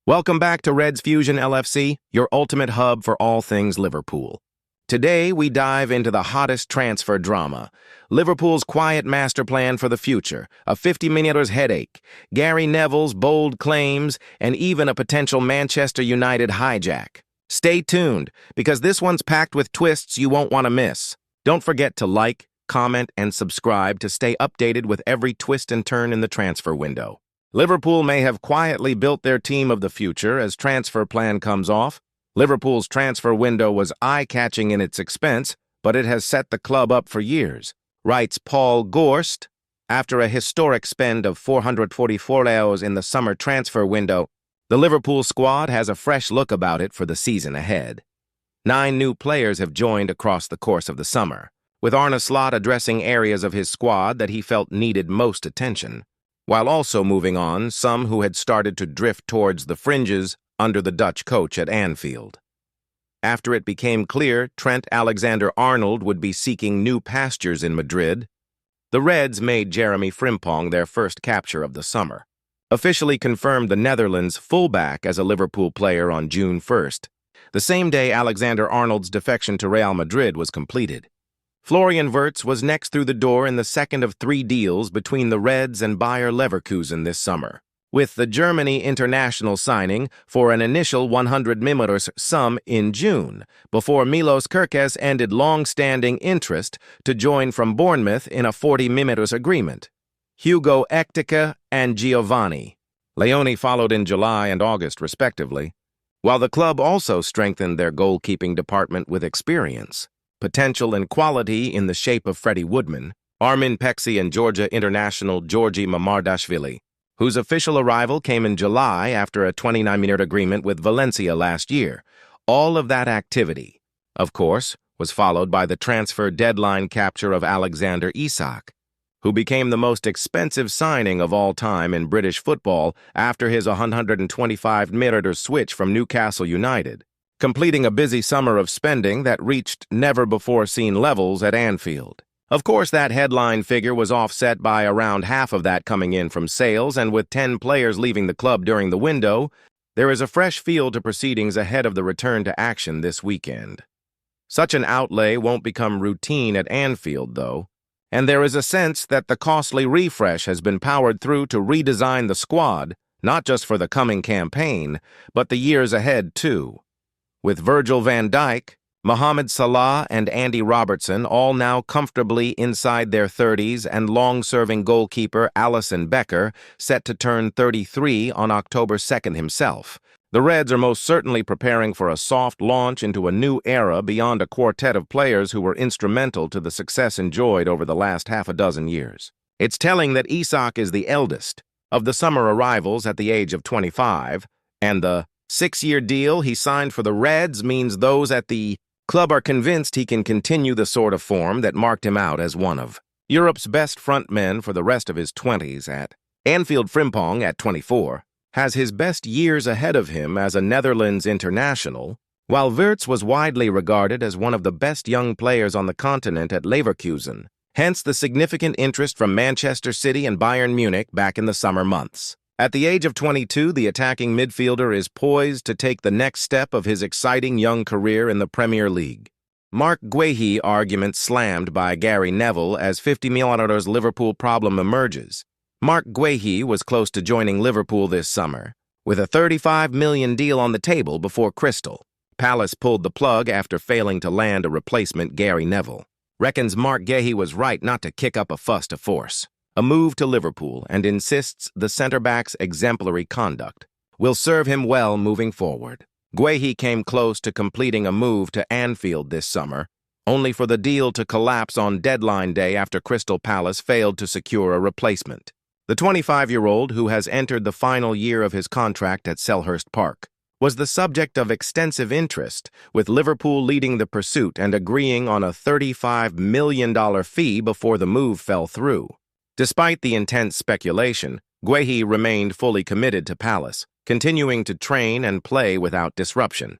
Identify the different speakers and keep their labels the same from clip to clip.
Speaker 1: Welcome back to Reds Fusion LFC, your ultimate hub for all things Liverpool. Today, we dive into the hottest transfer drama, Liverpool's quiet master plan for the future, a 50-minuters headache, Gary Neville's bold claims, and even a potential Manchester United hijack. Stay tuned, because this one's packed with twists you won't want to miss. Don't forget to like, comment, and subscribe to stay updated with every twist and turn in the transfer window. Liverpool may have quietly built their team of the future as transfer plan comes off. Liverpool's transfer window was eye-catching in its expense, but it has set the club up for years, writes Paul Gorst. After a historic spend of €444 in the summer transfer window, the Liverpool squad has a fresh look about it for the season ahead. 9 new players have joined across the course of the summer, with Arne Slot addressing areas of his squad that he felt needed most attention, while also moving on some who had started to drift towards the fringes under the Dutch coach at Anfield. After it became clear Trent Alexander-Arnold would be seeking new pastures in Madrid, the Reds made Jeremy Frimpong their first capture of the summer, officially confirmed the Netherlands fullback as a Liverpool player on June 1st, the same day Alexander-Arnold's defection to Real Madrid was completed. Florian Wirtz was next through the door in the second of 3 deals between the Reds and Bayer Leverkusen this summer, with the Germany international signing for an initial 100 million sum in June, before Milos Kerkez ended long-standing interest to join from Bournemouth in a 40 million agreement. Hugo Ekitike and Giovanni Leone followed in July and August, respectively, while the club also strengthened their goalkeeping department with experience, potential and quality in the shape of Freddie Woodman, Armin Pexi, and Georgia international Georgi Mamardashvili, whose official arrival came in July after a 29-minute agreement with Valencia last year. All of that activity, of course, was followed by the transfer deadline capture of Alexander Isak, who became the most expensive signing of all time in British football after his 125 million switch from Newcastle United, completing a busy summer of spending that reached never-before-seen levels at Anfield. Of course, that headline figure was offset by around half of that coming in from sales, and with 10 players leaving the club during the window, there is a fresh feel to proceedings ahead of the return to action this weekend. Such an outlay won't become routine at Anfield, though, and there is a sense that the costly refresh has been powered through to redesign the squad, not just for the coming campaign, but the years ahead, too. With Virgil van Dijk, Mohamed Salah, and Andy Robertson all now comfortably inside their 30s, and long-serving goalkeeper Alisson Becker set to turn 33 on October 2nd himself, the Reds are most certainly preparing for a soft launch into a new era beyond a quartet of players who were instrumental to the success enjoyed over the last half a dozen years. It's telling that Isak is the eldest of the summer arrivals at the age of 25, and the 6-year deal he signed for the Reds means those at the club are convinced he can continue the sort of form that marked him out as one of Europe's best frontmen for the rest of his 20s. At Anfield, Frimpong, at 24, has his best years ahead of him as a Netherlands international, while Wirtz was widely regarded as one of the best young players on the continent at Leverkusen, hence the significant interest from Manchester City and Bayern Munich back in the summer months. At the age of 22, the attacking midfielder is poised to take the next step of his exciting young career in the Premier League. Marc Guehi argument slammed by Gary Neville as 50 million Liverpool problem emerges. Marc Guehi was close to joining Liverpool this summer, with a $35 million deal on the table before Crystal Palace pulled the plug after failing to land a replacement. Gary Neville reckons Marc Guehi was right not to kick up a fuss to force a move to Liverpool, and insists the centre-back's exemplary conduct will serve him well moving forward. Guehi came close to completing a move to Anfield this summer, only for the deal to collapse on deadline day after Crystal Palace failed to secure a replacement. The 25-year-old, who has entered the final year of his contract at Selhurst Park, was the subject of extensive interest, with Liverpool leading the pursuit and agreeing on a $35 million fee before the move fell through. Despite the intense speculation, Guehi remained fully committed to Palace, continuing to train and play without disruption.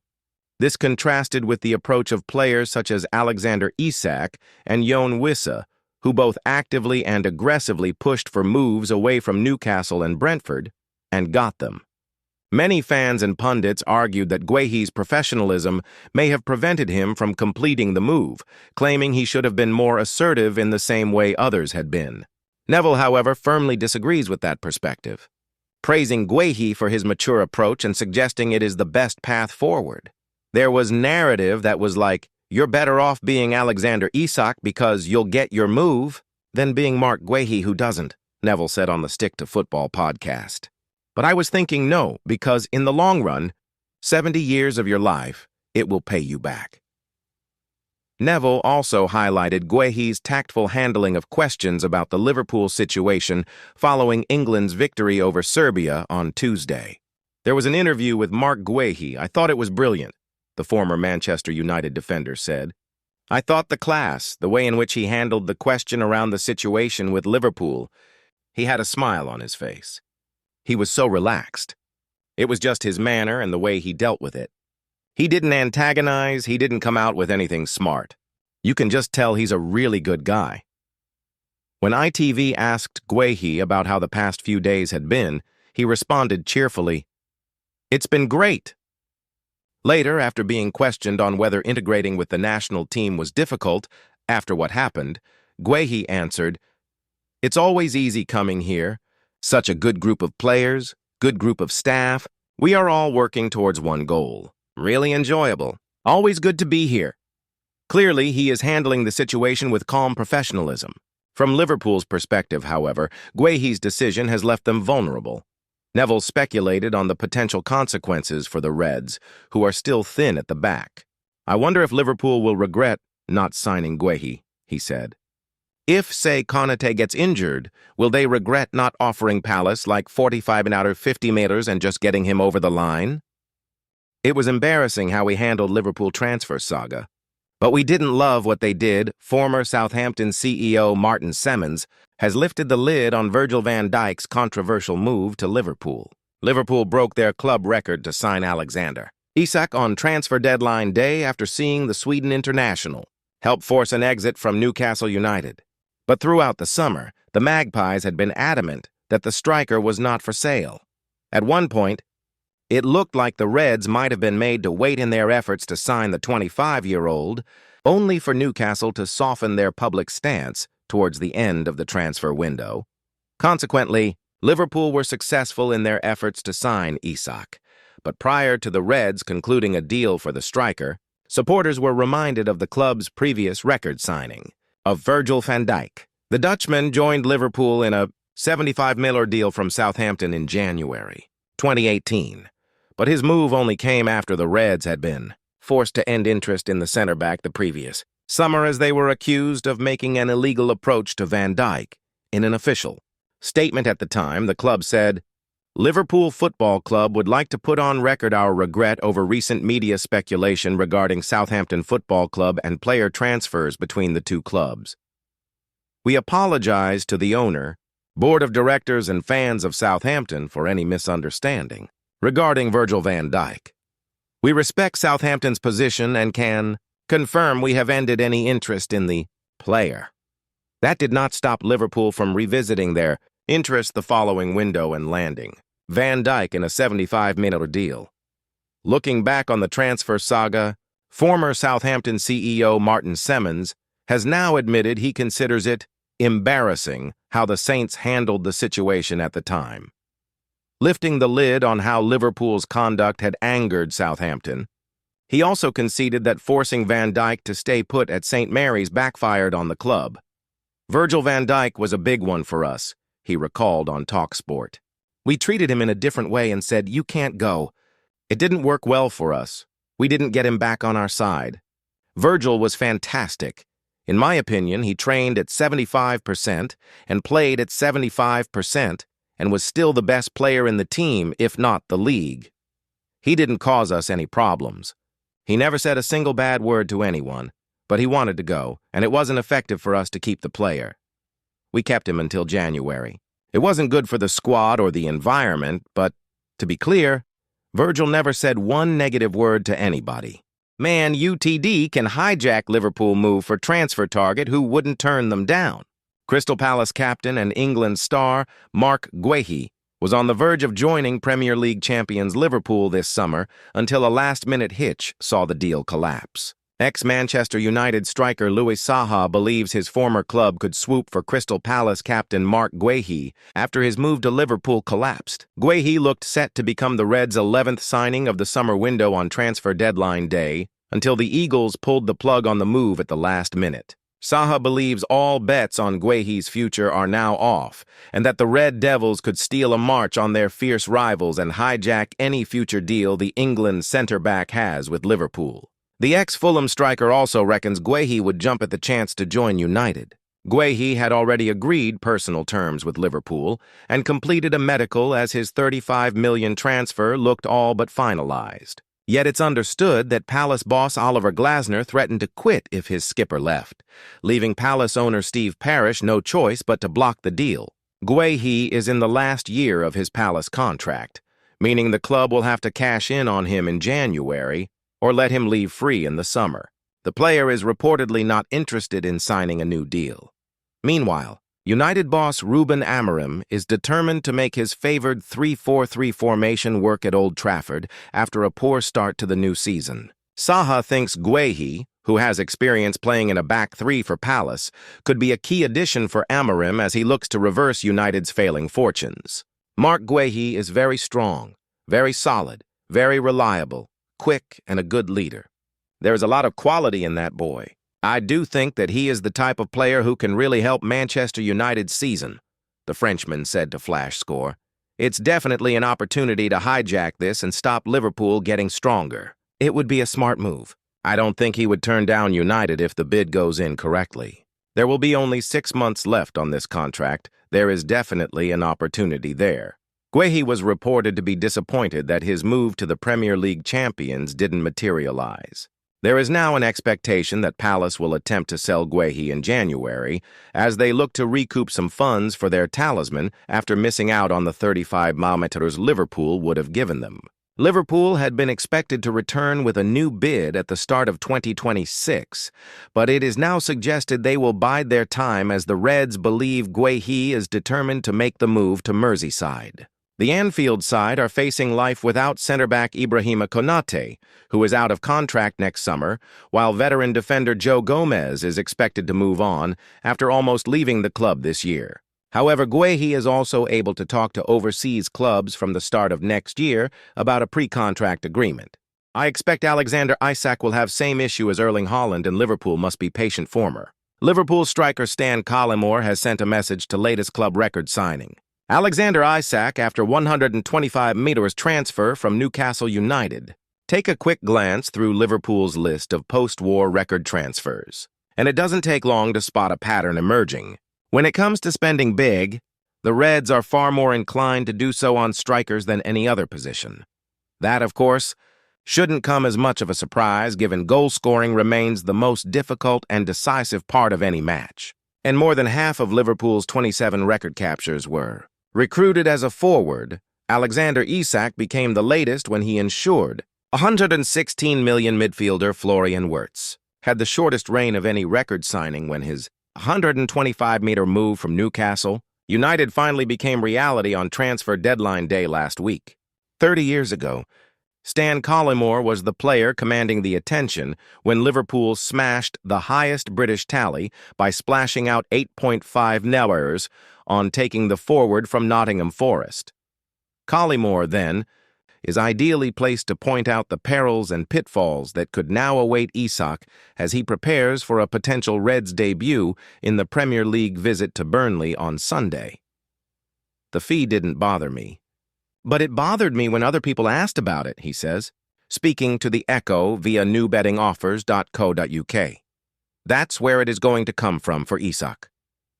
Speaker 1: This contrasted with the approach of players such as Alexander Isak and Yoane Wissa, who both actively and aggressively pushed for moves away from Newcastle and Brentford, and got them. Many fans and pundits argued that Guehi's professionalism may have prevented him from completing the move, claiming he should have been more assertive in the same way others had been. Neville, however, firmly disagrees with that perspective, praising Guehi for his mature approach and suggesting it is the best path forward. There was narrative that was like, "You're better off being Alexander Isak because you'll get your move than being Marc Guehi who doesn't," Neville said on the Stick to Football podcast. But I was thinking no, because in the long run, 70 years of your life, it will pay you back. Neville also highlighted Guehi's tactful handling of questions about the Liverpool situation following England's victory over Serbia on Tuesday. "There was an interview with Marc Guehi. I thought it was brilliant," the former Manchester United defender said. "I thought the way in which he handled the question around the situation with Liverpool, he had a smile on his face. He was so relaxed. It was just his manner and the way he dealt with it. He didn't antagonize, he didn't come out with anything smart. You can just tell he's a really good guy." When ITV asked Guehi about how the past few days had been, he responded cheerfully, "It's been great." Later, after being questioned on whether integrating with the national team was difficult after what happened, Guehi answered, "It's always easy coming here. Such a good group of players, good group of staff. We are all working towards one goal. Really enjoyable. Always good to be here." Clearly, he is handling the situation with calm professionalism. From Liverpool's perspective, however, Guehi's decision has left them vulnerable. Neville speculated on the potential consequences for the Reds, who are still thin at the back. "I wonder if Liverpool will regret not signing Guehi," he said. "If, say, Konate gets injured, will they regret not offering Palace like 45 out of 50 meters and just getting him over the line?" "It was embarrassing how we handled Liverpool transfer saga. But we didn't love what they did." Former Southampton CEO Martin Semmens has lifted the lid on Virgil van Dijk's controversial move to Liverpool. Liverpool broke their club record to sign Alexander Isak on transfer deadline day after seeing the Sweden international help force an exit from Newcastle United. But throughout the summer, the Magpies had been adamant that the striker was not for sale. At one point, it looked like the Reds might have been made to wait in their efforts to sign the 25-year-old, only for Newcastle to soften their public stance towards the end of the transfer window. Consequently, Liverpool were successful in their efforts to sign Isak. But prior to the Reds concluding a deal for the striker, supporters were reminded of the club's previous record signing of Virgil van Dijk. The Dutchman joined Liverpool in a $75 million deal from Southampton in January 2018. But his move only came after the Reds had been forced to end interest in the center-back the previous summer as they were accused of making an illegal approach to Van Dijk. In an official statement at the time, the club said, "Liverpool Football Club would like to put on record our regret over recent media speculation regarding Southampton Football Club and player transfers between the two clubs. We apologize to the owner, board of directors, and fans of Southampton for any misunderstanding regarding Virgil van Dijk. We respect Southampton's position and can confirm we have ended any interest in the player." That did not stop Liverpool from revisiting their interest the following window and landing Van Dijk in a $75 million deal. Looking back on the transfer saga, former Southampton CEO Martin Semmens has now admitted he considers it embarrassing how the Saints handled the situation at the time. Lifting the lid on how Liverpool's conduct had angered Southampton, he also conceded that forcing Van Dijk to stay put at St. Mary's backfired on the club. "Virgil van Dijk was a big one for us," he recalled on TalkSport. "We treated him in a different way and said, 'You can't go.' It didn't work well for us. We didn't get him back on our side. Virgil was fantastic. In my opinion, he trained at 75% and played at 75% and was still the best player in the team, if not the league. He didn't cause us any problems. He never said a single bad word to anyone, but he wanted to go, and it wasn't effective for us to keep the player. We kept him until January. It wasn't good for the squad or the environment, but, to be clear, Virgil never said one negative word to anybody. Man UTD can hijack Liverpool move for transfer target who wouldn't turn them down." Crystal Palace captain and England star Marc Guehi was on the verge of joining Premier League champions Liverpool this summer until a last-minute hitch saw the deal collapse. Ex-Manchester United striker Saga believes his former club could swoop for Crystal Palace captain Marc Guehi after his move to Liverpool collapsed. Guehi looked set to become the Reds' 11th signing of the summer window on transfer deadline day until the Eagles pulled the plug on the move at the last minute. Saga believes all bets on Guehi's future are now off and that the Red Devils could steal a march on their fierce rivals and hijack any future deal the England centre-back has with Liverpool. The ex-Fulham striker also reckons Guehi would jump at the chance to join United. Guehi had already agreed personal terms with Liverpool and completed a medical as his £35 million transfer looked all but finalized. Yet it's understood that Palace boss Oliver Glasner threatened to quit if his skipper left, leaving Palace owner Steve Parish no choice but to block the deal. Guehi is in the last year of his Palace contract, meaning the club will have to cash in on him in January or let him leave free in the summer. The player is reportedly not interested in signing a new deal. Meanwhile, United boss Ruben Amorim is determined to make his favored 3-4-3 formation work at Old Trafford after a poor start to the new season. Saga thinks Guehi, who has experience playing in a back three for Palace, could be a key addition for Amorim as he looks to reverse United's failing fortunes. Marc Guehi is very strong, very solid, very reliable, quick, and a good leader. There is a lot of quality in that boy. I do think that he is the type of player who can really help Manchester United's season, the Frenchman said to Flash Score. It's definitely an opportunity to hijack this and stop Liverpool getting stronger. It would be a smart move. I don't think he would turn down United if the bid goes in correctly. There will be only 6 months left on this contract. There is definitely an opportunity there. Guehi was reported to be disappointed that his move to the Premier League champions didn't materialize. There is now an expectation that Palace will attempt to sell Guehi in January as they look to recoup some funds for their talisman after missing out on the 35 millimeters Liverpool would have given them. Liverpool had been expected to return with a new bid at the start of 2026, but it is now suggested they will bide their time as the Reds believe Guehi is determined to make the move to Merseyside. The Anfield side are facing life without centre-back Ibrahima Konate, who is out of contract next summer, while veteran defender Joe Gomez is expected to move on after almost leaving the club this year. However, Guehi is also able to talk to overseas clubs from the start of next year about a pre-contract agreement. I expect Alexander Isak will have same issue as Erling Haaland and Liverpool must be patient former. Liverpool striker Stan Collymore has sent a message to latest club record signing. Alexander Isak after 125 meters transfer from Newcastle United. Take a quick glance through Liverpool's list of post-war record transfers, and it doesn't take long to spot a pattern emerging. When it comes to spending big, the Reds are far more inclined to do so on strikers than any other position. That, of course, shouldn't come as much of a surprise given goal scoring remains the most difficult and decisive part of any match. And more than half of Liverpool's 27 record captures were. Recruited as a forward, Alexander Isak became the latest when he ensured 116 million midfielder Florian Wirtz had the shortest reign of any record signing when his 125-meter move from Newcastle United finally became reality on transfer deadline day last week. 30 years ago, Stan Collymore was the player commanding the attention when Liverpool smashed the highest British tally by splashing out 8.5 Nellers on taking the forward from Nottingham Forest. Collymore, then, is ideally placed to point out the perils and pitfalls that could now await Isak as he prepares for a potential Reds debut in the Premier League visit to Burnley on Sunday. The fee didn't bother me. But it bothered me when other people asked about it, he says, speaking to the Echo via newbettingoffers.co.uk. That's where it is going to come from for Isak.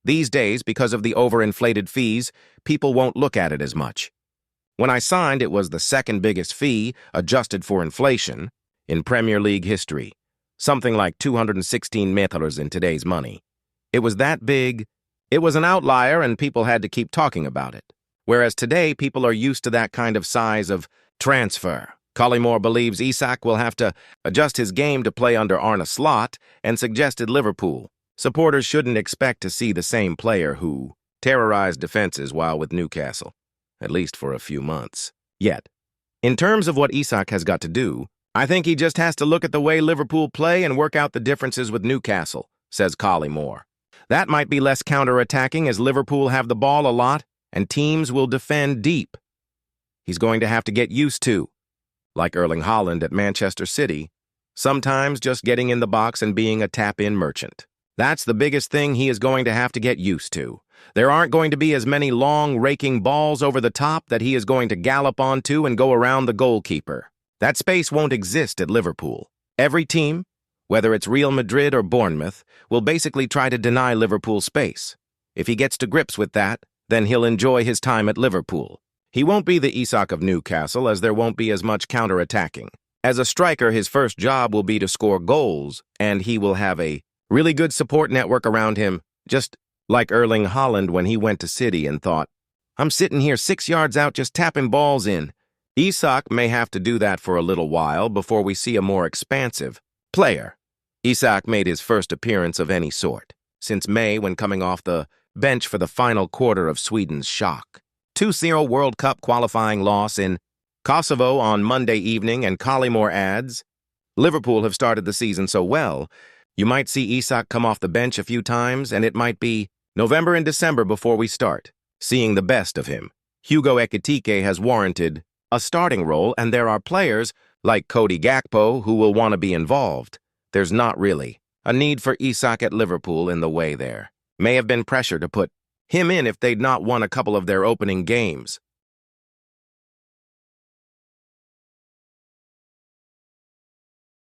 Speaker 1: These days, because of the overinflated fees, people won't look at it as much. When I signed, it was the second biggest fee, adjusted for inflation, in Premier League history, something like 216 meters in today's money. It was that big. It was an outlier and people had to keep talking about it. Whereas today, people are used to that kind of size of transfer. Collymore believes Isak will have to adjust his game to play under Arne Slot and suggested Liverpool. Supporters shouldn't expect to see the same player who terrorized defenses while with Newcastle. at least for a few months. Yet, in terms of what Isak has got to do, I think he just has to look at the way Liverpool play and work out the differences with Newcastle, says Collymore. That might be less counter-attacking as Liverpool have the ball a lot and teams will defend deep. He's going to have to get used to, like Erling Haaland at Manchester City, sometimes just getting in the box and being a tap-in merchant. That's the biggest thing he is going to have to get used to. There aren't going to be as many long, raking balls over the top that he is going to gallop onto and go around the goalkeeper. That space won't exist at Liverpool. Every team, whether it's Real Madrid or Bournemouth, will basically try to deny Liverpool space. If he gets to grips with that, then he'll enjoy his time at Liverpool. He won't be the Isak of Newcastle, as there won't be as much counter-attacking. As a striker, his first job will be to score goals, and he will have a really good support network around him, just like Erling Haaland when he went to City and thought, I'm sitting here 6 yards out just tapping balls in. Isak may have to do that for a little while before we see a more expansive player. Isak made his first appearance of any sort since May when coming off the bench for the final quarter of Sweden's shock 2-0 World Cup qualifying loss in Kosovo on Monday evening, and Collymore adds, Liverpool have started the season so well, you might see Isak come off the bench a few times, and it might be November and December before we start seeing the best of him. Hugo Ekitike has warranted a starting role, and there are players like Cody Gakpo who will want to be involved. There's not really a need for Isak at Liverpool in the way there may have been pressure to put him in if they'd not won a couple of their opening games.